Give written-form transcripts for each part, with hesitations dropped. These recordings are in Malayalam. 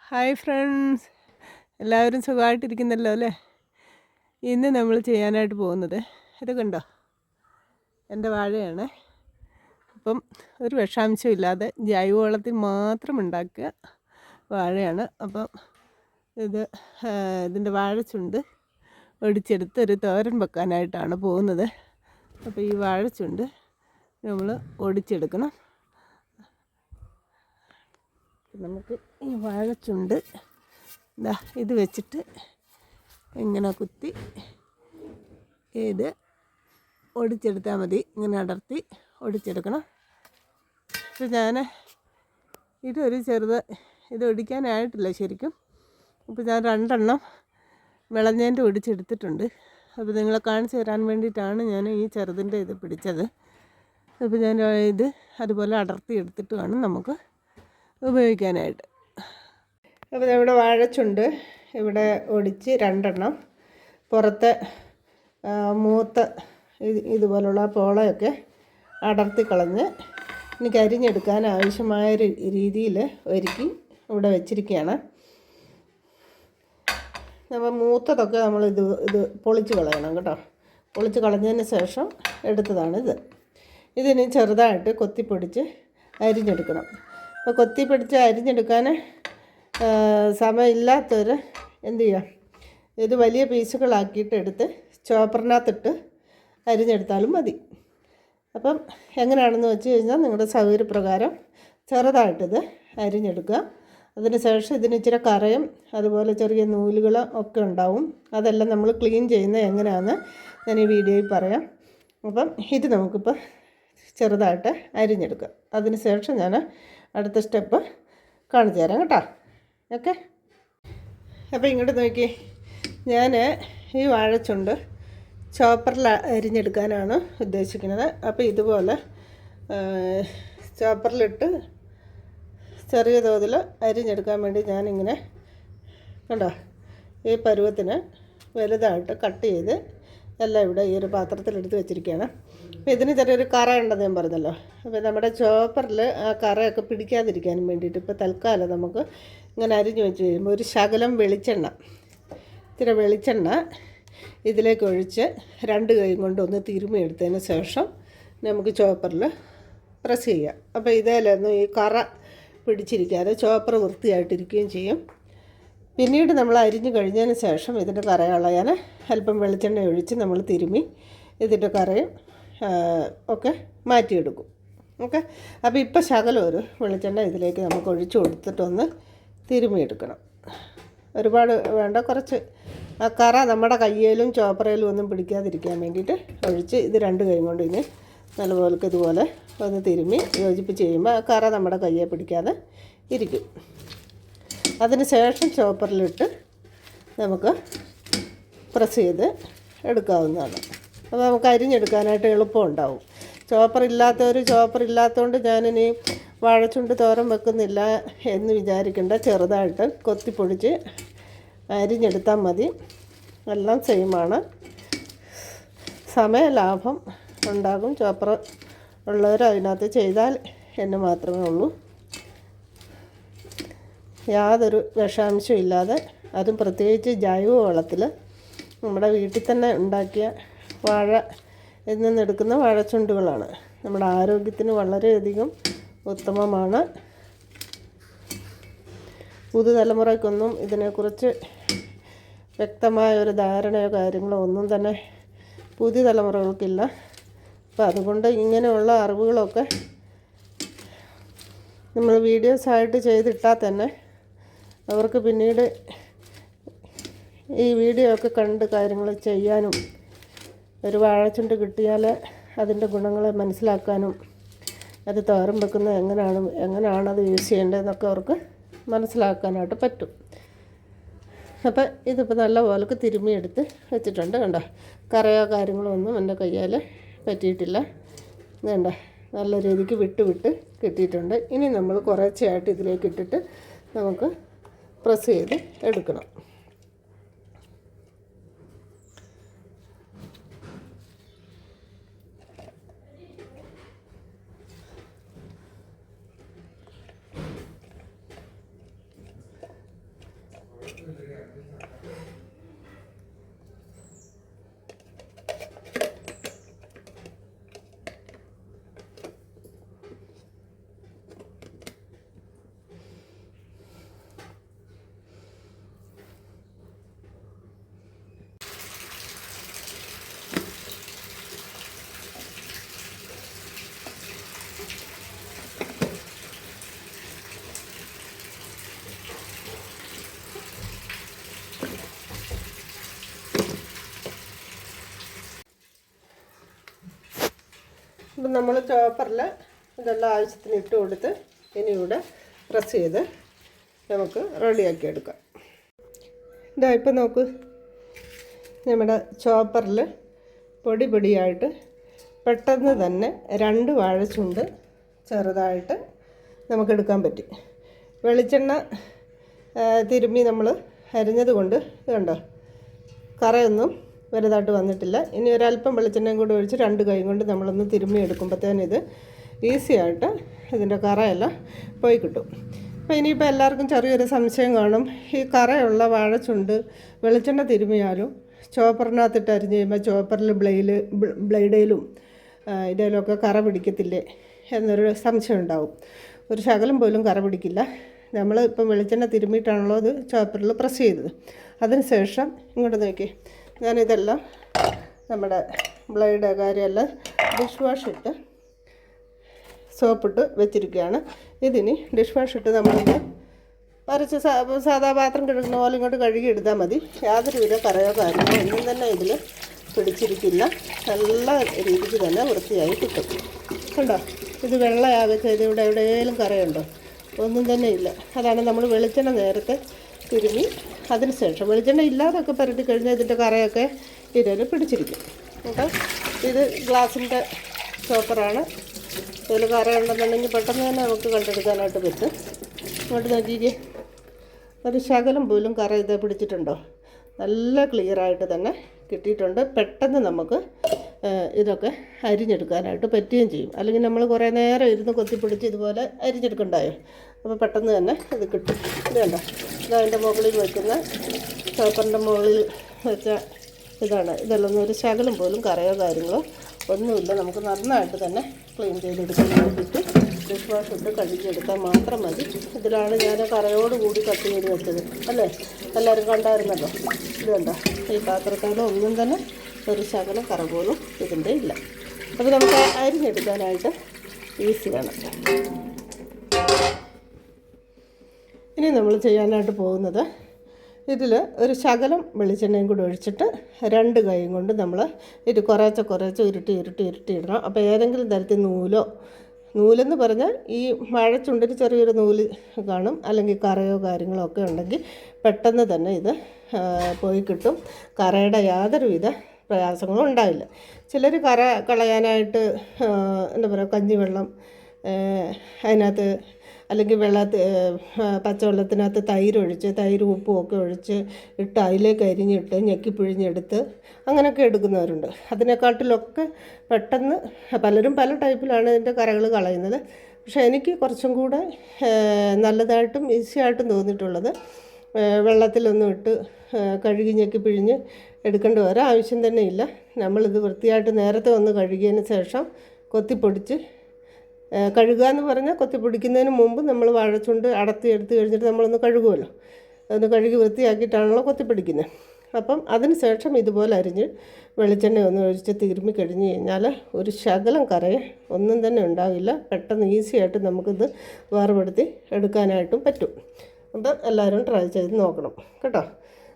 ഹായ് ഫ്രണ്ട്സ്, എല്ലാവരും സുഖമായിട്ടിരിക്കുന്നല്ലോ അല്ലേ? ഇന്ന് നമ്മൾ ചെയ്യാനായിട്ട് പോകുന്നത് ഇത് കണ്ടോ, എൻ്റെ വാഴയാണ്. അപ്പം ഒരു വിഷാംശം ഇല്ലാതെ ജൈവവളത്തിൽ മാത്രം ഉണ്ടാക്കിയ വാഴയാണ്. അപ്പം ഇതിൻ്റെ വാഴച്ചുണ്ട് ഒടിച്ചെടുത്ത് ഒരു തോരൻ വെക്കാനായിട്ടാണ് പോകുന്നത്. അപ്പോൾ ഈ വാഴച്ചുണ്ട് നമ്മൾ ഒടിച്ചെടുക്കണം. നമുക്ക് ഈ വാഴച്ചുണ്ട് ഇത് വെച്ചിട്ട് ഇങ്ങനെ കുത്തി ഇത് ഒടിച്ചെടുത്താൽ മതി. ഇങ്ങനെ അടർത്തി ഒടിച്ചെടുക്കണം. അപ്പോൾ ഞാൻ ഇത് ഒടിക്കാനായിട്ടില്ല ശരിക്കും. അപ്പോൾ ഞാൻ 2 എണ്ണം വിളഞ്ഞേൻ്റെ ഒടിച്ചെടുത്തിട്ടുണ്ട്. അപ്പോൾ നിങ്ങളെ കാണിച്ചു തരാൻ വേണ്ടിയിട്ടാണ് ഞാൻ ഈ ചെറുതിൻ്റെ ഇത് പിടിച്ചത്. അപ്പോൾ ഞാൻ ഇത് അതുപോലെ അടർത്തി എടുത്തിട്ട് വേണം നമുക്ക് ഉപയോഗിക്കാനായിട്ട്. അപ്പോൾ നമ്മുടെ വാഴച്ചുണ്ട് ഇവിടെ ഒടിച്ച് 2 എണ്ണം പുറത്തെ മൂത്ത ഇതുപോലുള്ള പോളയൊക്കെ അടർത്തി കളഞ്ഞ് എനിക്ക് അരിഞ്ഞെടുക്കാൻ ആവശ്യമായ രീതിയിൽ ഒരുക്കി ഇവിടെ വെച്ചിരിക്കുകയാണ്. നമ്മൾ മൂത്തതൊക്കെ നമ്മൾ ഇത് പൊളിച്ച് കളയണം കേട്ടോ. പൊളിച്ച് കളഞ്ഞതിന് ശേഷം എടുത്തതാണിത്. ഇതിന് ചെറുതായിട്ട് കൊത്തിപ്പൊടിച്ച് അരിഞ്ഞെടുക്കണം. അപ്പോൾ കൊത്തിപ്പൊടിച്ച് അരിഞ്ഞെടുക്കാൻ സമയമില്ലാത്തവർ എന്ത് ചെയ്യുക, ഇത് വലിയ പീസുകളാക്കിയിട്ട് എടുത്ത് ചോപ്പറിനകത്തിട്ട് അരിഞ്ഞെടുത്താലും മതി. അപ്പം എങ്ങനെയാണെന്ന് വെച്ച് കഴിഞ്ഞാൽ നിങ്ങളുടെ സൗകര്യപ്രകാരം ചെറുതായിട്ടിത് അരിഞ്ഞെടുക്കുക. അതിന് ശേഷം ഇതിന് ഇച്ചിരി കറയും അതുപോലെ ചെറിയ നൂലുകൾ ഒക്കെ ഉണ്ടാവും. അതെല്ലാം നമ്മൾ ക്ലീൻ ചെയ്യുന്നത് എങ്ങനെയാണെന്ന് ഞാൻ ഈ വീഡിയോയിൽ പറയാം. അപ്പം ഇത് നമുക്കിപ്പോൾ ചെറുതായിട്ട് അരിഞ്ഞെടുക്കുക. അതിന് ശേഷം ഞാൻ അടുത്ത സ്റ്റെപ്പ് കാണിച്ചു തരാം കേട്ടോ. ഓക്കെ, അപ്പോൾ ഇങ്ങോട്ട് നോക്കി, ഞാൻ ഈ വാഴച്ചുണ്ട് ചോപ്പറിൽ അരിഞ്ഞെടുക്കാനാണ് ഉദ്ദേശിക്കുന്നത്. അപ്പോൾ ഇതുപോലെ ചോപ്പറിലിട്ട് ചെറിയ തോതിൽ അരിഞ്ഞെടുക്കാൻ വേണ്ടി ഞാനിങ്ങനെ കണ്ടോ ഈ പരുവത്തിന് വലുതായിട്ട് കട്ട് ചെയ്ത് എല്ലാം ഇവിടെ ഈ ഒരു പാത്രത്തിലെടുത്ത് വെച്ചിരിക്കുകയാണ്. അപ്പോൾ ഇതിന് ചെറിയൊരു കറ ഉണ്ടെന്ന് ഞാൻ പറഞ്ഞല്ലോ. അപ്പോൾ നമ്മുടെ ചോപ്പറിൽ ആ കറയൊക്കെ പിടിക്കാതിരിക്കാനും വേണ്ടിയിട്ട് ഇപ്പോൾ തൽക്കാലം നമുക്ക് ഇങ്ങനെ അരിഞ്ഞു വെച്ച് കഴിയുമ്പോൾ ഒരു ശകലം ഇത്തിരി വെളിച്ചെണ്ണ ഇതിലേക്ക് ഒഴിച്ച് 2 കൈ കൊണ്ട് ഒന്ന് തിരുമ്മി എടുത്തതിന് ശേഷം നമുക്ക് ചോപ്പറിൽ പ്രസ് ചെയ്യാം. അപ്പോൾ ഇതേലൊന്നും ഈ കറ പിടിച്ചിരിക്കാതെ ചോപ്പർ വൃത്തിയായിട്ടിരിക്കുകയും ചെയ്യും. പിന്നീട് നമ്മൾ അരിഞ്ഞു കഴിഞ്ഞതിന് ശേഷം ഇതിൻ്റെ കറ കളയാൻ അല്പം വെളിച്ചെണ്ണ ഒഴിച്ച് നമ്മൾ തിരുമ്മി ഇതിൻ്റെ കറയും ഒക്കെ മാറ്റിയെടുക്കും. ഓക്കെ, അപ്പോൾ ഇപ്പോൾ ശകലം ഒരു വെളിച്ചെണ്ണ ഇതിലേക്ക് നമുക്ക് ഒഴിച്ച് കൊടുത്തിട്ടൊന്ന് തിരുമ്മിയെടുക്കണം. ഒരുപാട് വേണ്ട, കുറച്ച് ആ കറ നമ്മുടെ കയ്യിലും ചോപ്പറയിലും ഒന്നും പിടിക്കാതിരിക്കാൻ വേണ്ടിയിട്ട് ഒഴിച്ച് ഇത് 2 കൈ കൊണ്ട് ഇനി നല്ലപോലെ ഇതുപോലെ ഒന്ന് തിരുമ്മി യോജിപ്പിച്ച് ചെയ്യുമ്പോൾ ആ കറ നമ്മുടെ കയ്യെ പിടിക്കാതെ ഇരിക്കും. അതിന് ശേഷം ചോപ്പറിലിട്ട് നമുക്ക് പ്രസ് ചെയ്ത് എടുക്കാവുന്നതാണ്. അപ്പോൾ നമുക്ക് അരിഞ്ഞെടുക്കാനായിട്ട് എളുപ്പമുണ്ടാവും. ചോപ്പർ ഇല്ലാത്തതുകൊണ്ട് ഞാനിനി വാഴച്ചുണ്ട് തോരൻ വെക്കുന്നില്ല എന്ന് വിചാരിക്കേണ്ട. ചെറുതായിട്ട് കൊത്തിപ്പൊടിച്ച് അരിഞ്ഞെടുത്താൽ മതി. എല്ലാം സെയിമാണ്. സമയലാഭം ഉണ്ടാകും. ചോപ്പർ ഉള്ളവർ അതിനകത്ത് ചെയ്താൽ എന്ന് മാത്രമേ ഉള്ളൂ. യാതൊരു വിഷാംശവും ഇല്ലാതെ, അതും പ്രത്യേകിച്ച് ജൈവവളത്തിൽ നമ്മുടെ വീട്ടിൽ തന്നെ ഉണ്ടാക്കിയ വാഴ നിന്നെടുക്കുന്ന വാഴച്ചുണ്ടുകളാണ്. നമ്മുടെ ആരോഗ്യത്തിന് വളരെയധികം ഉത്തമമാണ്. പുതുതലമുറയ്ക്കൊന്നും ഇതിനെക്കുറിച്ച് വ്യക്തമായ ഒരു ധാരണയോ കാര്യങ്ങളോ ഒന്നും തന്നെ പുതിയ തലമുറകൾക്കില്ല. അപ്പോൾ അതുകൊണ്ട് ഇങ്ങനെയുള്ള അറിവുകളൊക്കെ നമ്മൾ വീഡിയോസായിട്ട് ചെയ്തിട്ടാൽ തന്നെ അവർക്ക് പിന്നീട് ഈ വീഡിയോ ഒക്കെ കണ്ട് കാര്യങ്ങൾ ചെയ്യാനും ഒരു വാഴച്ചുണ്ട് കിട്ടിയാൽ അതിൻ്റെ ഗുണങ്ങളെ മനസ്സിലാക്കാനും അത് തോരൻ വെക്കുന്നത് എങ്ങനെയാണ് അത് യൂസ് ചെയ്യേണ്ടതെന്നൊക്കെ അവർക്ക് മനസ്സിലാക്കാനായിട്ട് പറ്റും. അപ്പം ഇതിപ്പോൾ നല്ല പോലെ തിരുമ്മിയെടുത്ത് വെച്ചിട്ടുണ്ട്. കണ്ടോ, കറയോ കാര്യങ്ങളോ ഒന്നും എൻ്റെ കയ്യാൽ പറ്റിയിട്ടില്ല. വേണ്ട, നല്ല രീതിക്ക് വിട്ട് കിട്ടിയിട്ടുണ്ട്. ഇനി നമ്മൾ കുറച്ചായിട്ട് ഇതിലേക്ക് ഇട്ടിട്ട് നമുക്ക് പ്രസ് ചെയ്ത് എടുക്കണം. ഇപ്പം നമ്മൾ ചോപ്പറിൽ ഇതെല്ലാം ആവശ്യത്തിന് ഇട്ട് കൊടുത്ത് ഇനി ഇവിടെ പ്രസ് ചെയ്ത് നമുക്ക് റെഡിയാക്കി എടുക്കാം. ഇതാ ഇപ്പം നോക്ക്, നമ്മുടെ ചോപ്പറിൽ പൊടി പൊടിയായിട്ട് പെട്ടെന്ന് തന്നെ 2 വാഴച്ചുണ്ട് ചെറുതായിട്ട് നമുക്കെടുക്കാൻ പറ്റും. വെളിച്ചെണ്ണ തിരുമ്മി നമ്മൾ അരിഞ്ഞത് കൊണ്ട് ഇത് കണ്ടോ, കറയൊന്നും വലുതായിട്ട് വന്നിട്ടില്ല. ഇനി ഒരല്പം വെളിച്ചെണ്ണയും കൂടി ഒഴിച്ച് 2 കൈ കൊണ്ട് നമ്മളൊന്ന് തിരുമ്മി എടുക്കുമ്പോഴത്തേനും ഇത് ഈസിയായിട്ട് ഇതിൻ്റെ കറയെല്ലാം പോയി കിട്ടും. അപ്പോൾ ഇനിയിപ്പോൾ എല്ലാവർക്കും ചെറിയൊരു സംശയം കാണും, ഈ കറയുള്ള വാഴച്ചുണ്ട് വെളിച്ചെണ്ണ തിരുമ്മിയാലും ചോപ്പറിനകത്തിട്ട് അരിഞ്ഞ് കഴിയുമ്പോൾ ചോപ്പറിൽ ബ്ലേഡിലും ഇതിലൊക്കെ കറ പിടിക്കത്തില്ലേ എന്നൊരു സംശയം ഉണ്ടാവും. ഒരു ശകലം പോലും കറ പിടിക്കില്ല. നമ്മൾ ഇപ്പം വെളിച്ചെണ്ണ തിരുമ്മിയിട്ടാണല്ലോ ഇത് ചോപ്പറിൽ പ്രസ് ചെയ്തത്. അതിന് ശേഷം ഇങ്ങോട്ട് നോക്കി, ഞാനിതെല്ലാം നമ്മുടെ ബ്ലേഡ് കാര്യമെല്ലാം ഡിഷ് വാഷ് ഇട്ട് സോപ്പിട്ട് വെച്ചിരിക്കുകയാണ്. ഇതിന് ഡിഷ് വാഷ് ഇട്ട് നമ്മളിത് വരച്ച് സാധാ പാത്രം കഴുകുന്ന പോലെ ഇങ്ങോട്ട് കഴുകി എടുത്താൽ മതി. യാതൊരുവിധ കറയോ കാര്യങ്ങളോ ഒന്നും തന്നെ ഇതിൽ പിടിച്ചിരിക്കില്ല. നല്ല രീതിക്ക് തന്നെ വൃത്തിയായി കിട്ടും. കണ്ടോ, ഇത് വെള്ളയാകെ ചെയ്ത് ഇവിടെ എവിടെയെങ്കിലും കറയുണ്ടോ? ഒന്നും തന്നെ ഇല്ല. അതാണ് നമ്മൾ വെളിച്ചെണ്ണ നേരത്തെ തിരുമ്മി അതിന് ശേഷം വെളിച്ചെണ്ണ ഇല്ലാതൊക്കെ പുരട്ടി കഴിഞ്ഞാൽ ഇതിൻ്റെ കറയൊക്കെ ഇതിൽ പിടിച്ചിരിക്കും കേട്ടോ. ഇത് ഗ്ലാസിൻ്റെ ചോപ്പറാണ്. ഇതിൽ കറയുണ്ടെന്നുണ്ടെങ്കിൽ പെട്ടെന്ന് തന്നെ നമുക്ക് കണ്ടെടുക്കാനായിട്ട് പറ്റും. ഇങ്ങോട്ട് നോക്കിക്കേ, ഒരു ശകലം പോലും കറ ഇത് പിടിച്ചിട്ടുണ്ടോ? നല്ല ക്ലിയറായിട്ട് തന്നെ കിട്ടിയിട്ടുണ്ട്. പെട്ടെന്ന് നമുക്ക് ഇതൊക്കെ അരിഞ്ഞെടുക്കാനായിട്ട് പറ്റുകയും ചെയ്യും. അല്ലെങ്കിൽ നമ്മൾ കുറേ നേരം ഇരുന്ന് കൊത്തിപ്പിടിച്ച് ഇതുപോലെ അരിഞ്ഞെടുക്കണ്ടായോ? അപ്പോൾ പെട്ടെന്ന് തന്നെ ഇത് കിട്ടും. ഇത് കണ്ടോ, ഇതതിൻ്റെ മുകളിൽ വയ്ക്കുന്ന ചോപ്പറിൻ്റെ മുകളിൽ വെച്ച ഇതാണ്. ഇതെല്ലാം ഒരു ശകലം പോലും കറയോ കാര്യങ്ങളോ ഒന്നുമില്ല. നമുക്ക് നന്നായിട്ട് തന്നെ ക്ലീൻ ചെയ്തെടുക്കാൻ വേണ്ടിയിട്ട് ഡിഷ് വാഷ് ഇട്ട് കഴുകിയെടുത്താൽ മാത്രം മതി. ഇതിലാണ് ഞാൻ കറയോടുകൂടി കട്ട് ചെയ്ത് വെച്ചത് അല്ലേ, എല്ലാവരും കണ്ടായിരുന്നല്ലോ. ഇത് കണ്ടോ, ഈ പാത്രത്തിലും ഒന്നും തന്നെ ഒരു ശകലം കറ പോലും ഇതിൻ്റെ ഇല്ല. അപ്പോൾ നമുക്ക് അരിഞ്ഞെടുക്കാനായിട്ട് ഈസിയാണ്. ഇനി നമ്മൾ ചെയ്യാനായിട്ട് പോകുന്നത്, ഇതിൽ ഒരു ശകലം വെളിച്ചെണ്ണയും കൂടി ഒഴിച്ചിട്ട് 2 കൈയും കൊണ്ട് നമ്മൾ ഇത് കുറേശ്ശെ ഉരുട്ടി ഇടണം. അപ്പോൾ ഏതെങ്കിലും തരത്തിൽ നൂലെന്ന് പറഞ്ഞാൽ ഈ വാഴച്ചുണ്ടിന് ചെറിയൊരു നൂല് കാണും, അല്ലെങ്കിൽ കറയോ കാര്യങ്ങളോ ഒക്കെ ഉണ്ടെങ്കിൽ പെട്ടെന്ന് തന്നെ ഇത് പോയി കിട്ടും. കറയുടെ യാതൊരുവിധ പ്രയാസങ്ങളും ഉണ്ടാവില്ല. ചിലർ കറ കളയാനായിട്ട് എന്താ പറയുക, കഞ്ഞിവെള്ളം അതിനകത്ത് അല്ലെങ്കിൽ പച്ചവെള്ളത്തിനകത്ത് തൈര് ഉപ്പും ഒക്കെ ഒഴിച്ച് ഇട്ട് അതിലേക്ക് അരിഞ്ഞിട്ട് ഞെക്കിപ്പിഴിഞ്ഞെടുത്ത് അങ്ങനെയൊക്കെ എടുക്കുന്നവരുണ്ട്. അതിനെക്കാട്ടിലൊക്കെ പെട്ടെന്ന് പലരും പല ടൈപ്പിലാണ് ഇതിൻ്റെ കറകൾ കളയുന്നത്. പക്ഷേ എനിക്ക് കുറച്ചും കൂടെ നല്ലതായിട്ടും ഈസിയായിട്ടും തോന്നിയിട്ടുള്ളത് വെള്ളത്തിലൊന്നും ഇട്ട് കഴുകി ഞെക്കിപ്പിഴിഞ്ഞ് എടുക്കേണ്ട ഒരാവശ്യം തന്നെ ഇല്ല. നമ്മളിത് വൃത്തിയായിട്ട് നേരത്തെ ഒന്ന് കഴുകിയതിന് ശേഷം കൊത്തിപ്പൊടിച്ച് കഴുകുക എന്ന് പറഞ്ഞാൽ കൊത്തിപ്പൊടിക്കുന്നതിന് മുമ്പ് നമ്മൾ വാഴച്ചുണ്ട് എടുത്ത് കഴിഞ്ഞിട്ട് നമ്മളൊന്ന് കഴുകുമല്ലോ. ഒന്ന് കഴുകി വൃത്തിയാക്കിയിട്ടാണല്ലോ കൊത്തിപ്പൊടിക്കുന്നത്. അപ്പം അതിന് ശേഷം ഇതുപോലെ അരിഞ്ഞ് വെളിച്ചെണ്ണ ഒന്ന് ഒഴിച്ച് തിരുമ്മി കഴിഞ്ഞ് കഴിഞ്ഞാൽ ഒരു ശകലം കറയെ ഒന്നും തന്നെ ഉണ്ടാകില്ല. പെട്ടെന്ന് ഈസിയായിട്ട് നമുക്കിത് വേർപെടുത്തി എടുക്കാനായിട്ടും പറ്റും. അപ്പം എല്ലാവരും ട്രൈ ചെയ്ത് നോക്കണം കേട്ടോ.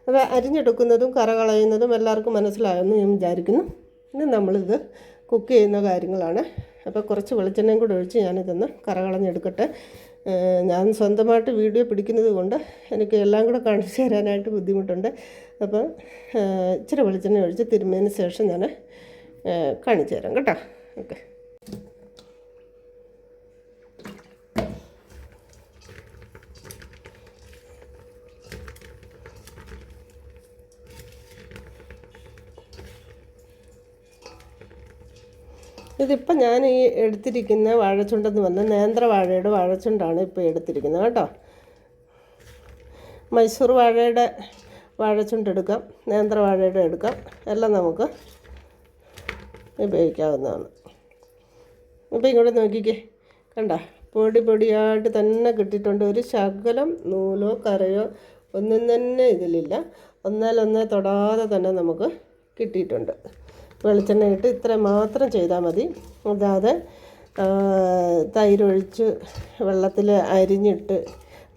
അപ്പോൾ അരിഞ്ഞെടുക്കുന്നതും കറ കളയുന്നതും എല്ലാവർക്കും മനസ്സിലായെന്ന് ഞാൻ വിചാരിക്കുന്നു. ഇനി നമ്മളിത് കുക്ക് ചെയ്യുന്ന കാര്യങ്ങളാണ്. അപ്പോൾ കുറച്ച് വെളിച്ചെണ്ണയും കൂടെ ഒഴിച്ച് ഞാനിതൊന്ന് കറ കളഞ്ഞെടുക്കട്ടെ. ഞാൻ സ്വന്തമായിട്ട് വീഡിയോ പിടിക്കുന്നത് കൊണ്ട് എനിക്ക് എല്ലാം കൂടെ കാണിച്ചു തരാനായിട്ട് ബുദ്ധിമുട്ടുണ്ട്. അപ്പോൾ ഇച്ചിരി വെളിച്ചെണ്ണ ഒഴിച്ച് തിരുമ്മിയതിന് ശേഷം ഞാൻ കാണിച്ചു തരാം കേട്ടോ. ഓക്കെ. ഇതിപ്പോൾ ഞാൻ ഈ എടുത്തിരിക്കുന്ന വാഴച്ചുണ്ടെന്ന് പറഞ്ഞാൽ നേന്ത്രവാഴയുടെ വാഴച്ചുണ്ടാണ് ഇപ്പോൾ എടുത്തിരിക്കുന്നത് കേട്ടോ. മൈസൂർ വാഴയുടെ വാഴച്ചുണ്ട് എടുക്കാം, നേന്ത്രവാഴയുടെ എടുക്കാം, എല്ലാം നമുക്ക് ഉപയോഗിക്കാവുന്നതാണ്. ഇപ്പോൾ ഇങ്ങോട്ട് നോക്കിക്കേ, കണ്ട പൊടിയായിട്ട് തന്നെ കിട്ടിയിട്ടുണ്ട്. ഒരു ശകലം നൂലോ കറയോ ഒന്നും തന്നെ ഇതിലില്ല. ഒന്നേ തൊടാതെ തന്നെ നമുക്ക് കിട്ടിയിട്ടുണ്ട്. വെളിച്ചെണ്ണ ഇട്ട് ഇത്ര മാത്രം ചെയ്താൽ മതി. അതാതെ തൈരൊഴിച്ച് വെള്ളത്തിൽ അരിഞ്ഞിട്ട്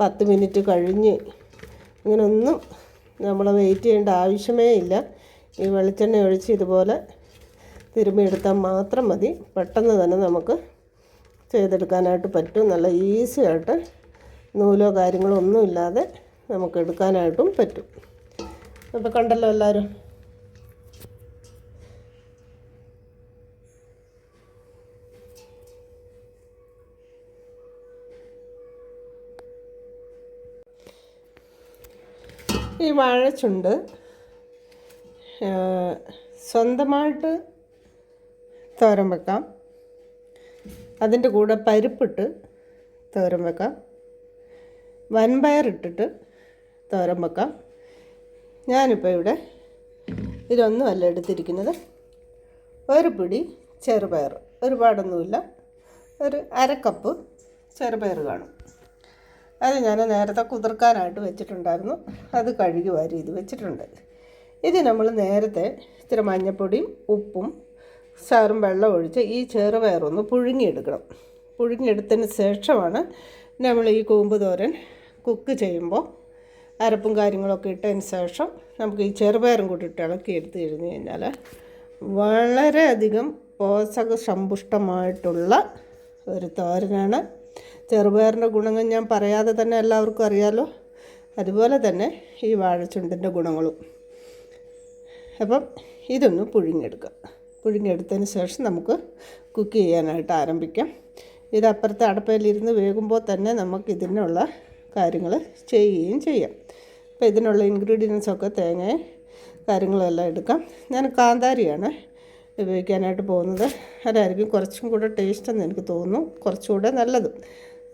10 മിനിറ്റ് കഴിഞ്ഞ് ഇങ്ങനൊന്നും നമ്മൾ വെയിറ്റ് ചെയ്യേണ്ട ആവശ്യമേ ഇല്ല. ഈ വെളിച്ചെണ്ണ ഒഴിച്ച് ഇതുപോലെ തിരുമ്മിയെടുത്താൽ മാത്രം മതി. പെട്ടെന്ന് തന്നെ നമുക്ക് ചെയ്തെടുക്കാനായിട്ട് പറ്റും. നല്ല ഈസി ആയിട്ട് നൂലോ കാര്യങ്ങളോ ഒന്നും ഇല്ലാതെ നമുക്ക് എടുക്കാനായിട്ടും പറ്റും. അപ്പോൾ കണ്ടല്ലോ എല്ലാവരും. ഈ വാഴച്ചുണ്ട് സ്വന്തമായിട്ട് തോരൻ വെക്കാം. അതിൻ്റെ കൂടെ പരിപ്പിട്ട് തോരൻ വെക്കാം. വൻപയറിട്ടിട്ട് തോരൻ വെക്കാം. ഞാനിപ്പോൾ ഇവിടെ ഇതൊന്നുമല്ല എടുത്തിരിക്കുന്നത്. ഒരു പിടി ചെറുപയർ, ഒരുപാടൊന്നുമില്ല, ഒരു 1/2 കപ്പ് ചെറുപയർ കാണും. അത് ഞാൻ നേരത്തെ കുതിർക്കാനായിട്ട് വെച്ചിട്ടുണ്ടായിരുന്നു. അത് കഴുകി വാരി ഇത് വെച്ചിട്ടുണ്ട്. ഇത് നമ്മൾ നേരത്തെ ഇച്ചിരി മഞ്ഞൾപ്പൊടിയും ഉപ്പും ശകലം വെള്ളം ഒഴിച്ച് ഈ ചെറുപയറൊന്ന് പുഴുങ്ങിയെടുക്കണം. പുഴുങ്ങിയെടുത്തതിന് ശേഷമാണ് നമ്മൾ ഈ കൂമ്പ് തോരൻ കുക്ക് ചെയ്യുമ്പോൾ അരപ്പും കാര്യങ്ങളൊക്കെ ഇട്ടതിന് ശേഷം നമുക്ക് ഈ ചെറുപയറും കൂടി ഇട്ട് ഇളക്കി എടുത്ത് കഴിഞ്ഞ് കഴിഞ്ഞാൽ വളരെയധികം പോഷക സമ്പുഷ്ടമായിട്ടുള്ള ഒരു തോരനാണ്. ചെറുപയറിൻ്റെ ഗുണങ്ങൾ ഞാൻ പറയാതെ തന്നെ എല്ലാവർക്കും അറിയാമല്ലോ. അതുപോലെ തന്നെ ഈ വാഴച്ചുണ്ടിൻ്റെ ഗുണങ്ങളും. അപ്പം ഇതൊന്ന് പുഴുങ്ങിയെടുക്കുക. പുഴുങ്ങിയെടുത്തതിന് ശേഷം നമുക്ക് കുക്ക് ചെയ്യാനായിട്ട് ആരംഭിക്കാം. ഇത് അപ്പുറത്തെ അടുപ്പയിലിരുന്ന് വേകുമ്പോൾ തന്നെ നമുക്ക് ഇതിനുള്ള കാര്യങ്ങൾ ചെയ്യുകയും ചെയ്യാം. അപ്പോൾ ഇതിനുള്ള ഇൻഗ്രീഡിയൻസൊക്കെ തേങ്ങ കാര്യങ്ങളെല്ലാം എടുക്കാം. ഞാൻ കാന്താരിയാണ് ഉപയോഗിക്കാനായിട്ട് പോകുന്നത്. അതായിരിക്കും കുറച്ചും കൂടെ ടേസ്റ്റെന്ന് എനിക്ക് തോന്നുന്നു, കുറച്ചുകൂടെ നല്ലത്.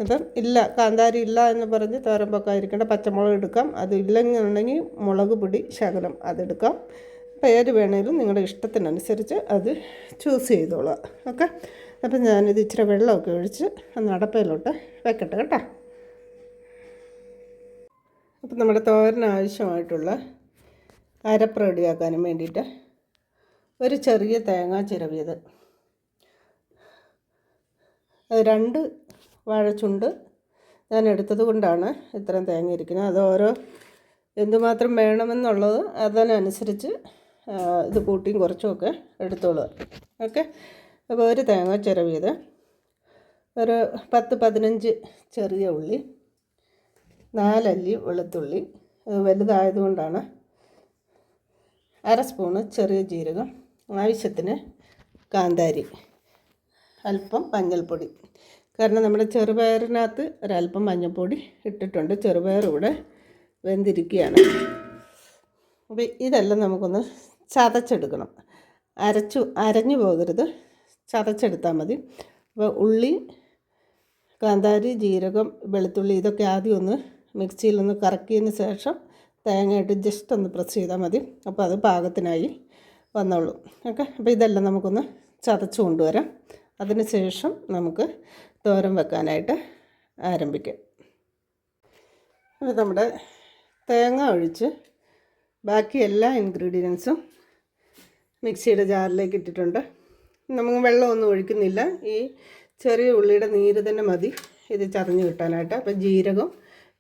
അപ്പം ഇല്ല, കാന്താരി ഇല്ല എന്ന് പറഞ്ഞ് തോരൻ വെക്കാതിരിക്കേണ്ട. പച്ചമുളക് എടുക്കാം. അത് ഇല്ലെന്നുണ്ടെങ്കിൽ മുളക് പൊടി ശകലം അതെടുക്കാം. അപ്പോൾ ഏത് വേണേലും നിങ്ങളുടെ ഇഷ്ടത്തിനനുസരിച്ച് അത് ചൂസ് ചെയ്തോളാം. ഓക്കെ. അപ്പം ഞാനിത് ഇച്ചിരി വെള്ളമൊക്കെ ഒഴിച്ച് ഒന്ന് അടപ്പയിലോട്ട് വെക്കട്ടെ കേട്ടോ. അപ്പം നമ്മുടെ തോരന് ആവശ്യമായിട്ടുള്ള അരപ്പ് റെഡിയാക്കാനും വേണ്ടിയിട്ട് ഒരു ചെറിയ തേങ്ങ ചിരവിയത്, 2 വാഴച്ചുണ്ട് ഞാൻ എടുത്തത് കൊണ്ടാണ് ഇത്രയും തേങ്ങ ഇരിക്കുന്നത്. അത് ഓരോ എന്തുമാത്രം വേണമെന്നുള്ളത് അതിനനുസരിച്ച് ഇത് കൂട്ടിയും കുറച്ചുമൊക്കെ എടുത്തോളുക. ഓക്കെ. അപ്പോൾ ഒരു തേങ്ങ ചിരവിയത്, ഒരു 10-15 ചെറിയ ഉള്ളി, 4 അല്ലി വെളുത്തുള്ളി, വലുതായതുകൊണ്ടാണ്, 1/2 സ്പൂണ് ചെറിയ ജീരകം, ആവശ്യത്തിന് കാന്താരി, അല്പം മഞ്ഞൾപ്പൊടി. കാരണം നമ്മുടെ ചെറുപയറിനകത്ത് ഒരല്പം മഞ്ഞൾപ്പൊടി ഇട്ടിട്ടുണ്ട്. ചെറുപയർ ഇവിടെ വെന്തിരിക്കുകയാണ്. അപ്പോൾ ഇതെല്ലാം നമുക്കൊന്ന് ചതച്ചെടുക്കണം. അരഞ്ഞു പോകരുത്, ചതച്ചെടുത്താൽ മതി. അപ്പോൾ ഉള്ളി, കാന്താരി, ജീരകം, വെളുത്തുള്ളി ഇതൊക്കെ ആദ്യം ഒന്ന് മിക്സിയിലൊന്ന് കറക്കിയതിന് ശേഷം തേങ്ങയിട്ട് ജസ്റ്റ് ഒന്ന് പ്രസ് ചെയ്താൽ മതി. അപ്പോൾ അത് പാകത്തിനായി വന്നോളൂ. ഓക്കെ. അപ്പോൾ ഇതെല്ലാം നമുക്കൊന്ന് ചതച്ച് കൊണ്ടുവരാം. അതിന് ശേഷം നമുക്ക് തോരൻ വെക്കാനായിട്ട് ആരംഭിക്കാം. അപ്പോൾ നമ്മുടെ തേങ്ങ ഒഴിച്ച് ബാക്കി എല്ലാ ഇൻഗ്രീഡിയൻസും മിക്സിയുടെ ജാറിലേക്ക് ഇട്ടിട്ടുണ്ട്. നമുക്ക് വെള്ളമൊന്നും ഒഴിക്കുന്നില്ല. ഈ ചെറിയ ഉള്ളിയുടെ നീര് തന്നെ മതി ഇത് ചതഞ്ഞ് കിട്ടാനായിട്ട്. അപ്പോൾ ജീരകം,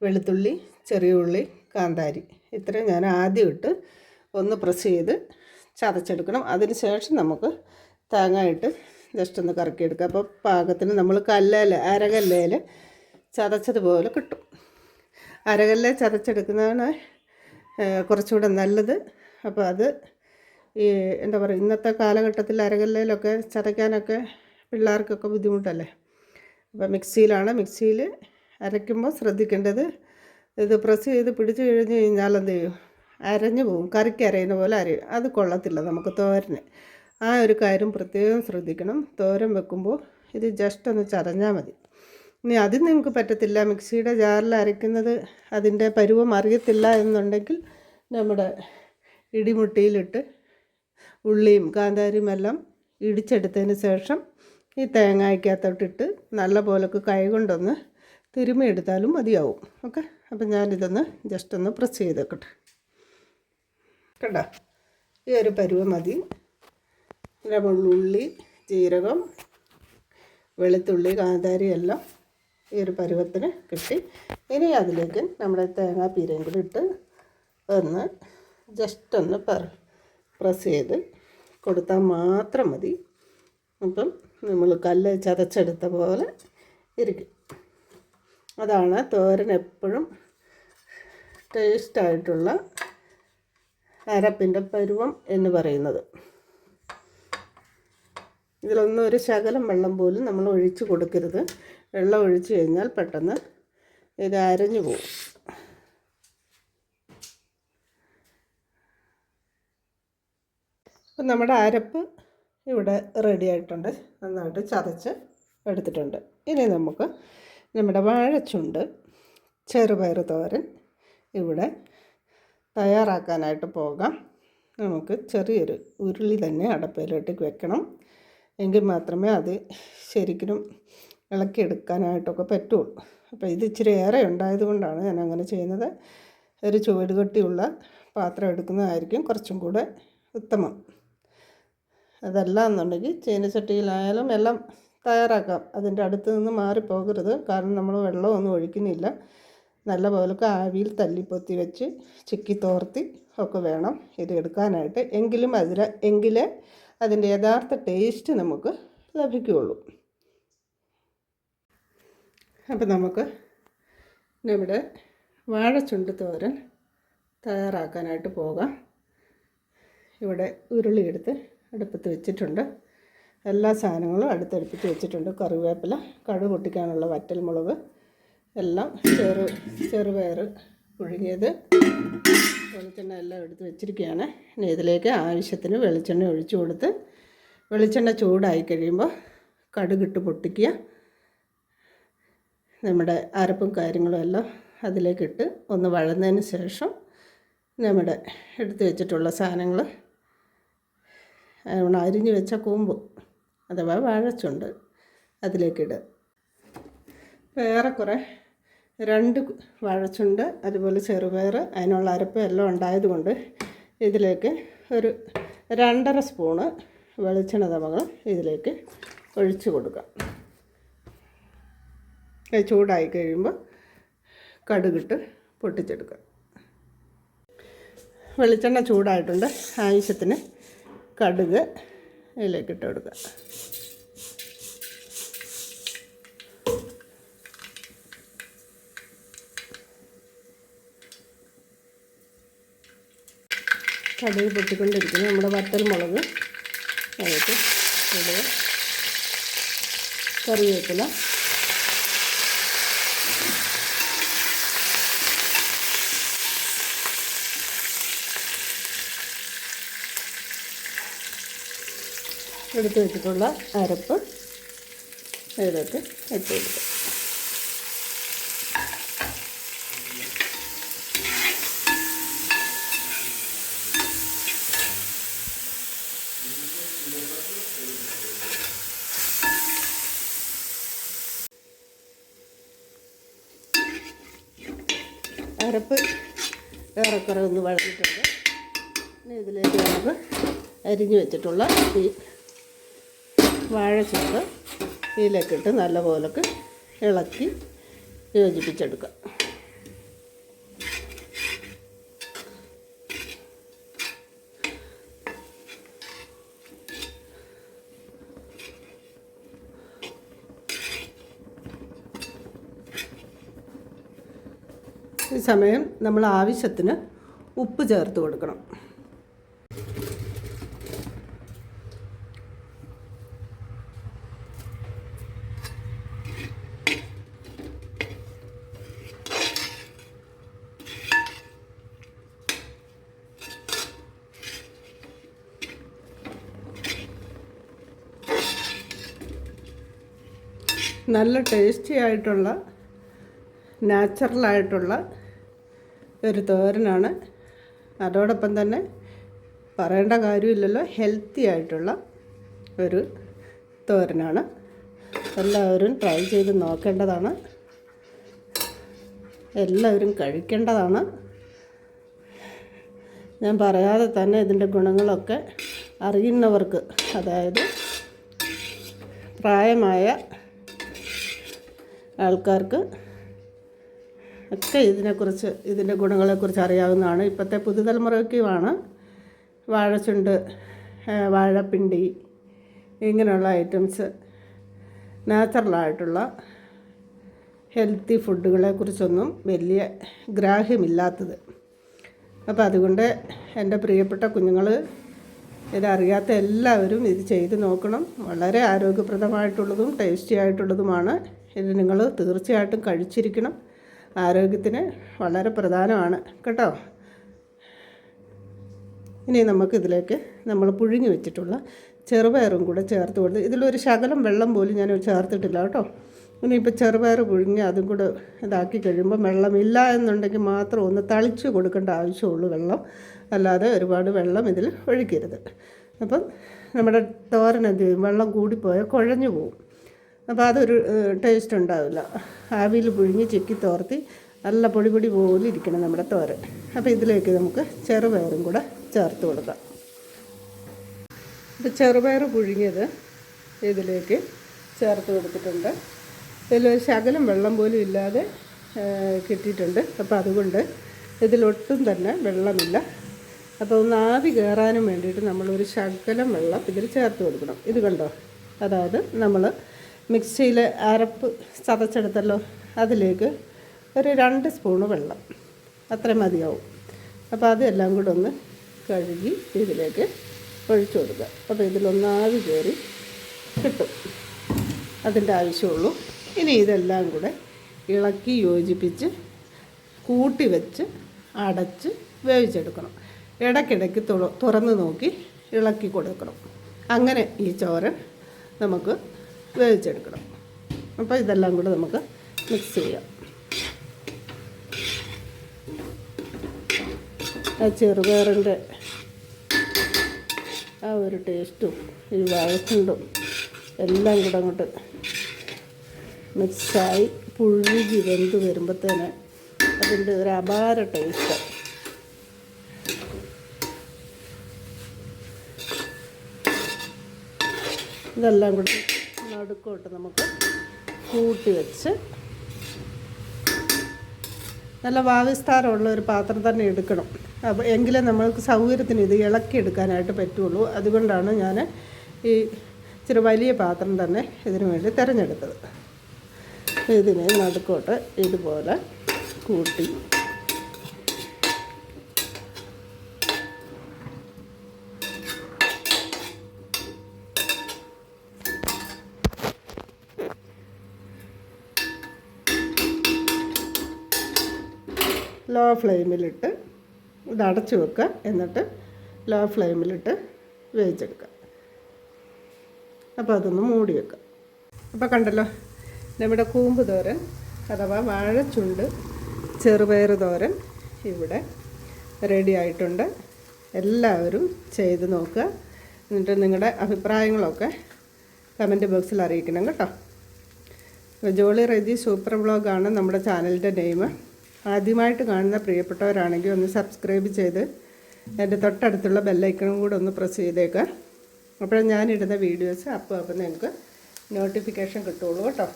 വെളുത്തുള്ളി, ചെറിയ ഉള്ളി, കാന്താരി ഇത്രയും ഞാൻ ആദ്യം ഇട്ട് ഒന്ന് പ്രസ് ചെയ്ത് ചതച്ചെടുക്കണം. അതിന് ശേഷം നമുക്ക് തേങ്ങ ഇട്ട് ജസ്റ്റ് ഒന്ന് കറക്കിയെടുക്കുക. അപ്പോൾ പാകത്തിന് നമ്മൾ അരകല്ലയിൽ ചതച്ചതുപോലെ കിട്ടും. അരകല്ലിൽ ചതച്ചെടുക്കുന്നതാണ് കുറച്ചുകൂടെ നല്ലത്. അപ്പോൾ അത് ഈ എന്താ പറയുക, ഇന്നത്തെ കാലഘട്ടത്തിൽ അരകല്ലയിലൊക്കെ ചതയ്ക്കാനൊക്കെ പിള്ളേർക്കൊക്കെ ബുദ്ധിമുട്ടല്ലേ. അപ്പോൾ മിക്സിയിൽ അരയ്ക്കുമ്പോൾ ശ്രദ്ധിക്കേണ്ടത്, ഇത് പ്രസ് ചെയ്ത് പിടിച്ച് കഴിഞ്ഞ് കഴിഞ്ഞാൽ എന്ത് ചെയ്യും, അരഞ്ഞു പോകും. കറിക്ക് അരയുന്ന പോലെ അരയും. അത് കൊള്ളത്തില്ല നമുക്ക് തോരന്. ആ ഒരു കാര്യം പ്രത്യേകം ശ്രദ്ധിക്കണം. തോരൻ വെക്കുമ്പോൾ ഇത് ജസ്റ്റ് ഒന്ന് ചതഞ്ഞാൽ മതി. ഇനി അതിന് നിങ്ങൾക്ക് പറ്റത്തില്ല, മിക്സിയുടെ ജാറിൽ അരയ്ക്കുന്നത് അതിൻ്റെ പരുവം അറിയത്തില്ല എന്നുണ്ടെങ്കിൽ നമ്മുടെ ഇടിമുട്ടിയിലിട്ട് ഉള്ളിയും കാന്താരിയും എല്ലാം ഇടിച്ചെടുത്തതിന് ശേഷം ഈ തേങ്ങയ്ക്കകത്തോട്ടിട്ട് നല്ല പോലൊക്കെ കൈ കൊണ്ടൊന്ന് തിരുമ്മിയെടുത്താലും മതിയാവും. ഓക്കെ. അപ്പം ഞാനിതൊന്ന് ജസ്റ്റ് ഒന്ന് പ്രസ് ചെയ്തേക്കട്ടെ. കേട്ടോ, ഈ ഒരു പരുവം മതി. ഉള്ളി, ജീരകം, വെളുത്തുള്ളി, കാന്താരി എല്ലാം ഈ ഒരു പരുവത്തിന് കിട്ടി. ഇനി അതിലേക്ക് നമ്മുടെ തേങ്ങാപ്പീരയും കൂടി ഇട്ട് ഒന്ന് ജസ്റ്റ് ഒന്ന് പ്രസ് ചെയ്ത് കൊടുത്താൽ മാത്രം മതി. അപ്പം നമ്മൾ കല്ല് ചതച്ചെടുത്ത പോലെ ഇരിക്കും. അതാണ് തോരൻ എപ്പോഴും ടേസ്റ്റായിട്ടുള്ള അരപ്പിൻ്റെ പരുവം എന്ന് പറയുന്നത്. ഇതിലൊന്നും ഒരു ശകലം വെള്ളം പോലും നമ്മൾ ഒഴിച്ച് കൊടുക്കരുത്. വെള്ളം ഒഴിച്ച് കഴിഞ്ഞാൽ പെട്ടെന്ന് ഇത് അരഞ്ഞു പോകും. അപ്പം നമ്മുടെ അരപ്പ് ഇവിടെ റെഡി ആയിട്ടുണ്ട്. നന്നായിട്ട് ചതച്ച് എടുത്തിട്ടുണ്ട്. ഇനി നമുക്ക് നമ്മുടെ വാഴച്ചുണ്ട് ചെറുപയർ തോരൻ ഇവിടെ തയ്യാറാക്കാനായിട്ട് പോകാം. നമുക്ക് ചെറിയൊരു ഉരുളി തന്നെ അടപ്പയിലോട്ടേക്ക് വെക്കണം. എങ്കിൽ മാത്രമേ അത് ശരിക്കും ഇളക്കിയെടുക്കാനായിട്ടൊക്കെ പറ്റുള്ളൂ. അപ്പോൾ ഇത് ഇച്ചിരി ഏറെ ഉണ്ടായതുകൊണ്ടാണ് ഞാൻ അങ്ങനെ ചെയ്യുന്നത്. ഒരു ചുവട് കട്ടിയുള്ള പാത്രം എടുക്കുന്നതായിരിക്കും കുറച്ചും കൂടെ ഉത്തമം. അതല്ല എന്നുണ്ടെങ്കിൽ ചീനച്ചട്ടിയിലായാലും എല്ലാം തയ്യാറാക്കാം. അതിൻ്റെ അടുത്ത് നിന്ന് മാറിപ്പോകരുത്. കാരണം നമ്മൾ വെള്ളമൊന്നും ഒഴിക്കുന്നില്ല. നല്ല പോലൊക്കെ ആവിയിൽ തല്ലിപ്പൊത്തി വെച്ച് ചിക്കി തോർത്തി ഒക്കെ വേണം ഇത് എടുക്കാനായിട്ട്. എങ്കിലേ അതിൻ്റെ യഥാർത്ഥ ടേസ്റ്റ് നമുക്ക് ലഭിക്കുകയുള്ളൂ. അപ്പം നമുക്ക് നമ്മുടെ വാഴച്ചുണ്ട് തോരൻ തയ്യാറാക്കാനായിട്ട് പോകാം. ഇവിടെ ഉരുളി എടുത്ത് അടുപ്പത്ത് വെച്ചിട്ടുണ്ട്. എല്ലാ സാധനങ്ങളും അടുത്തടുപ്പിച്ച് വെച്ചിട്ടുണ്ട്. കറിവേപ്പില, കടുക് പൊട്ടിക്കാനുള്ള വറ്റൽമുളക്, എല്ലാം ചെറുപയർ പുഴുങ്ങിയത്, വെളിച്ചെണ്ണ എല്ലാം എടുത്ത് വെച്ചിരിക്കുകയാണ്. ഇനി ഇതിലേക്ക് ആവശ്യത്തിന് വെളിച്ചെണ്ണ ഒഴിച്ചു കൊടുത്ത് വെളിച്ചെണ്ണ ചൂടായി കഴിയുമ്പോൾ കടുകിട്ട് പൊട്ടിക്കുക. നമ്മുടെ അരപ്പും കാര്യങ്ങളും എല്ലാം അതിലേക്കിട്ട് ഒന്ന് വഴന്നതിന് ശേഷം നമ്മുടെ എടുത്ത് വെച്ചിട്ടുള്ള സാധനങ്ങൾ അരിഞ്ഞു വെച്ച കൂമ്പ് അഥവാ വാഴച്ചുണ്ട് അതിലേക്കിടുക. ഏറെക്കുറെ 2 വാഴച്ചുണ്ട് അതുപോലെ ചെറുപയർ അതിനുള്ള അരപ്പ് എല്ലാം ഉണ്ടായതുകൊണ്ട് ഇതിലേക്ക് ഒരു 2.5 സ്പൂണ് വെളിച്ചെണ്ണ നമ്മൾ ഇതിലേക്ക് ഒഴിച്ച് കൊടുക്കാം. ചൂടായി കഴിയുമ്പോൾ കടുകിട്ട് പൊട്ടിച്ചെടുക്കുക. വെളിച്ചെണ്ണ ചൂടായിട്ടുണ്ട്. ആവശ്യത്തിന് കടുക് ഇതിലേക്കിട്ട് കൊടുക്കുക. കടുക് പൊട്ടിക്കൊണ്ടിരിക്കുന്നു. നമ്മുടെ വറ്റൽമുളക് അതിലേക്ക് ഇടുക. കറിവേപ്പില, എടുത്ത് വെച്ചിട്ടുള്ള അരപ്പ് ഇതിലേക്ക് ഇട്ട് കൊടുക്കുക. അരപ്പ് ഏറെക്കുറെ ഒന്ന് വഴറ്റിയിട്ടുണ്ട്. ഇനി ഇതിലേക്ക് നമുക്ക് അരിഞ്ഞു വെച്ചിട്ടുള്ള ഈ വാഴച്ചുണ്ട് ഇതിലേക്കിട്ട് നല്ലപോലൊക്കെ ഇളക്കി യോജിപ്പിച്ചെടുക്കുക. ഈ സമയം നമ്മൾ ആവശ്യത്തിന് ഉപ്പ് ചേർത്ത് കൊടുക്കണം. നല്ല ടേസ്റ്റി ആയിട്ടുള്ള നാച്ചുറലായിട്ടുള്ള ഒരു തോരനാണ്. അതോടൊപ്പം തന്നെ പറയേണ്ട കാര്യമില്ലല്ലോ, ഹെൽത്തി ആയിട്ടുള്ള ഒരു തോരനാണ്. എല്ലാവരും ട്രൈ ചെയ്ത് നോക്കേണ്ടതാണ്. എല്ലാവരും കഴിക്കേണ്ടതാണ്. ഞാൻ പറയാതെ തന്നെ ഇതിൻ്റെ ഗുണങ്ങളൊക്കെ അറിയുന്നവർക്ക്, അതായത് പ്രായമായ ആൾക്കാർക്ക് ഒക്കെ ഇതിൻ്റെ ഗുണങ്ങളെക്കുറിച്ച് അറിയാവുന്നതാണ്. ഇപ്പോഴത്തെ പുതുതലമുറയ്ക്കുമാണ് വാഴച്ചുണ്ട് വാഴപ്പിണ്ടി ഇങ്ങനെയുള്ള ഐറ്റംസ്, നാച്ചുറലായിട്ടുള്ള ഹെൽത്തി ഫുഡുകളെക്കുറിച്ചൊന്നും വലിയ ഗ്രാഹ്യമില്ലാത്തത്. അപ്പോൾ അതുകൊണ്ട് എൻ്റെ പ്രിയപ്പെട്ട കുഞ്ഞുങ്ങൾ, ഇതറിയാത്ത എല്ലാവരും ഇത് ചെയ്ത് നോക്കണം. വളരെ ആരോഗ്യപ്രദമായിട്ടുള്ളതും ടേസ്റ്റി ആയിട്ടുള്ളതുമാണ്. ഇത് നിങ്ങൾ തീർച്ചയായിട്ടും കഴിച്ചിരിക്കണം. ആരോഗ്യത്തിന് വളരെ പ്രധാനമാണ് കേട്ടോ. ഇനി നമുക്കിതിലേക്ക് നമ്മൾ പുഴുങ്ങി വെച്ചിട്ടുള്ള ചെറുപയറും കൂടെ ചേർത്ത് കൊടുത്ത്, ഇതിലൊരു ശകലം വെള്ളം പോലും ഞാൻ ചേർത്തിട്ടില്ല കേട്ടോ. ഇനിയിപ്പോൾ ചെറുപയർ പുഴുങ്ങി അതും കൂടെ ഇതാക്കി കഴിയുമ്പോൾ വെള്ളമില്ല എന്നുണ്ടെങ്കിൽ മാത്രം ഒന്ന് തളിച്ച് കൊടുക്കേണ്ട ആവശ്യമുള്ളൂ വെള്ളം, അല്ലാതെ ഒരുപാട് വെള്ളം ഇതിൽ ഒഴിക്കരുത്. അപ്പം നമ്മുടെ തോരൻ എന്ത് ചെയ്യും, വെള്ളം കൂടിപ്പോയാൽ കുഴഞ്ഞു പോവും. അപ്പോൾ അതൊരു ടേസ്റ്റ് ഉണ്ടാവില്ല. ആവിയിൽ പുഴുങ്ങി ചിക്കി തോർത്തി നല്ല പൊടി പൊടി പോലെ ഇരിക്കണം നമ്മുടെ തോരൻ. അപ്പോൾ ഇതിലേക്ക് നമുക്ക് ചെറുപയറും കൂടെ ചേർത്ത് കൊടുക്കാം. ഇപ്പോൾ ചെറുപയർ പുഴുങ്ങിയത് ഇതിലേക്ക് ചേർത്ത് കൊടുത്തിട്ടുണ്ട്. ഇതിലൊരു ശകലം വെള്ളം പോലും ഇല്ലാതെ കിട്ടിയിട്ടുണ്ട്. അപ്പോൾ അതുകൊണ്ട് ഇതിലൊട്ടും തന്നെ വെള്ളമില്ല. അപ്പോൾ ഒന്ന് ആവി കയറാനും വേണ്ടിയിട്ട് നമ്മളൊരു ശകലം വെള്ളം ഇതിൽ ചേർത്ത് കൊടുക്കണം. ഇത് കണ്ടോ, അതായത് നമ്മൾ മിക്സിയിൽ അരപ്പ് ചതച്ചെടുത്തല്ലോ, അതിലേക്ക് ഒരു 2 സ്പൂണ് വെള്ളം, അത്രയും മതിയാവും. അപ്പോൾ അതെല്ലാം കൂടെ ഒന്ന് കഴുകി ഇതിലേക്ക് ഒഴിച്ചു കൊടുക്കുക. അപ്പോൾ ഇതിലൊന്നാവി കയറി കിട്ടും, അതിൻ്റെ ആവശ്യമുള്ളൂ. ഇനി ഇതെല്ലാം കൂടെ ഇളക്കി യോജിപ്പിച്ച് കൂട്ടി വെച്ച് അടച്ച് വേവിച്ചെടുക്കണം. ഇടയ്ക്കിടയ്ക്ക് തുറന്ന് നോക്കി ഇളക്കി കൊടുക്കണം. അങ്ങനെ ഈ ചോരൻ നമുക്ക് വേവിച്ചെടുക്കണം. അപ്പോൾ ഇതെല്ലാം കൂടെ നമുക്ക് മിക്സ് ചെയ്യാം. ആ ചെറുപയറിൻ്റെ ആ ഒരു ടേസ്റ്റും ഈ വാഴത്തുണ്ടും എല്ലാം കൂടെ അങ്ങോട്ട് മിക്സായി പുഴുകി വെന്ത് വരുമ്പോഴത്തേന് അതിൻ്റെ ഒരു അപാര ടേസ്റ്റ്. ഇതെല്ലാം കൂടി നടുക്കോട്ട് നമുക്ക് കൂട്ടി വെച്ച് നല്ല വാവിസ്താരമുള്ള ഒരു പാത്രം തന്നെ എടുക്കണം. അപ്പോൾ എങ്കിലേ നമ്മൾക്ക് സൗകര്യത്തിന് ഇത് ഇളക്കിയെടുക്കാനായിട്ട് പറ്റുള്ളൂ. അതുകൊണ്ടാണ് ഞാൻ ഈ ഇച്ചിരി വലിയ പാത്രം തന്നെ ഇതിനു വേണ്ടി തിരഞ്ഞെടുത്തത്. ഇതിനെ നടുക്കോട്ട് ഇതുപോലെ കൂട്ടി ലോ ഫ്ലെയിമിലിട്ട് ഇത് അടച്ചു വെക്കുക. എന്നിട്ട് ലോ ഫ്ലെയിമിലിട്ട് വേവിച്ചെടുക്കുക. അപ്പോൾ അതൊന്ന് മൂടി വെക്കുക. അപ്പോൾ കണ്ടല്ലോ, നമ്മുടെ കൂമ്പ് തോരൻ അഥവാ വാഴച്ചുണ്ട് ചെറുപയർ തോരൻ ഇവിടെ റെഡി ആയിട്ടുണ്ട്. എല്ലാവരും ചെയ്ത് നോക്കുക. എന്നിട്ട് നിങ്ങളുടെ അഭിപ്രായങ്ങളൊക്കെ കമൻറ്റ് ബോക്സിൽ അറിയിക്കണം കേട്ടോ. ജോളി റെജി സൂപ്പർ വ്ളോഗാണ് നമ്മുടെ ചാനലിൻ്റെ നെയിം. ആദ്യമായിട്ട് കാണുന്ന പ്രിയപ്പെട്ടവരാണെങ്കിൽ ഒന്ന് സബ്സ്ക്രൈബ് ചെയ്ത് എൻ്റെ തൊട്ടടുത്തുള്ള ബെല്ലൈക്കണും കൂടെ ഒന്ന് പ്രസ് ചെയ്തേക്കുക. അപ്പോൾ ഞാനിടുന്ന വീഡിയോസ് അപ്പോൾ നിങ്ങൾക്ക് നോട്ടിഫിക്കേഷൻ കിട്ടുള്ളൂ കേട്ടോ.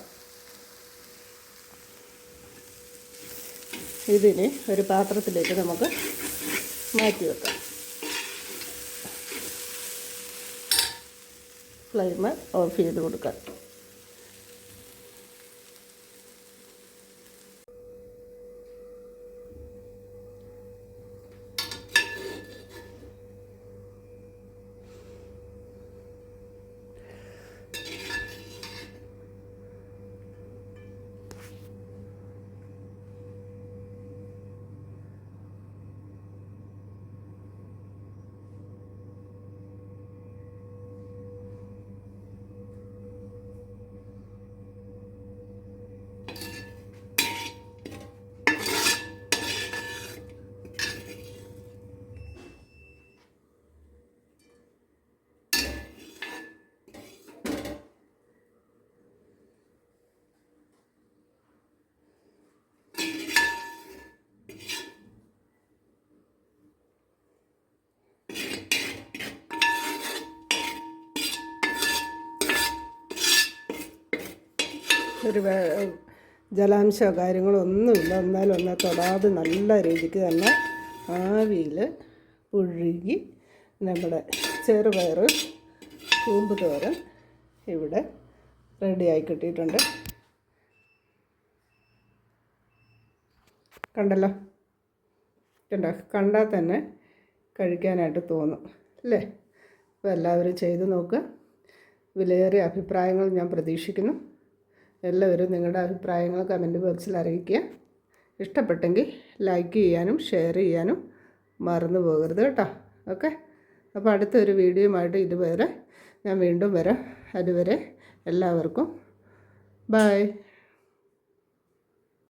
ഇതിനെ ഒരു പാത്രത്തിലേക്ക് നമുക്ക് മാറ്റി വെക്കാം. ഫ്ലെയിം ഓഫ് ചെയ്ത് കൊടുക്കാം. ഒരു ജലാംശമോ കാര്യങ്ങളോ ഒന്നുമില്ല. എന്നാലും ഒന്നാൽ തൊടാതെ നല്ല രീതിക്ക് തന്നെ ആവിയിൽ പുഴുകി നമ്മുടെ ചെറുപയർ കൂമ്പ് തോരൻ ഇവിടെ റെഡിയായി കിട്ടിയിട്ടുണ്ട്. കണ്ടല്ലോ, കണ്ടാൽ തന്നെ കഴിക്കാനായിട്ട് തോന്നും അല്ലേ? അപ്പോൾ എല്ലാവരും ചെയ്ത് നോക്കുക. വിലയേറിയ അഭിപ്രായങ്ങൾ ഞാൻ പ്രതീക്ഷിക്കുന്നു. എല്ലാവരും നിങ്ങളുടെ അഭിപ്രായങ്ങൾ കമൻറ്റ് ബോക്സിൽ അറിയിക്കുക. ഇഷ്ടപ്പെട്ടെങ്കിൽ ലൈക്ക് ചെയ്യാനും ഷെയർ ചെയ്യാനും മറന്നു പോകരുത് കേട്ടോ. ഓക്കെ, അപ്പോൾ അടുത്തൊരു വീഡിയോയുമായിട്ട് ഇതുവരെ ഞാൻ വീണ്ടും വരാം. അതുവരെ എല്ലാവർക്കും ബൈ.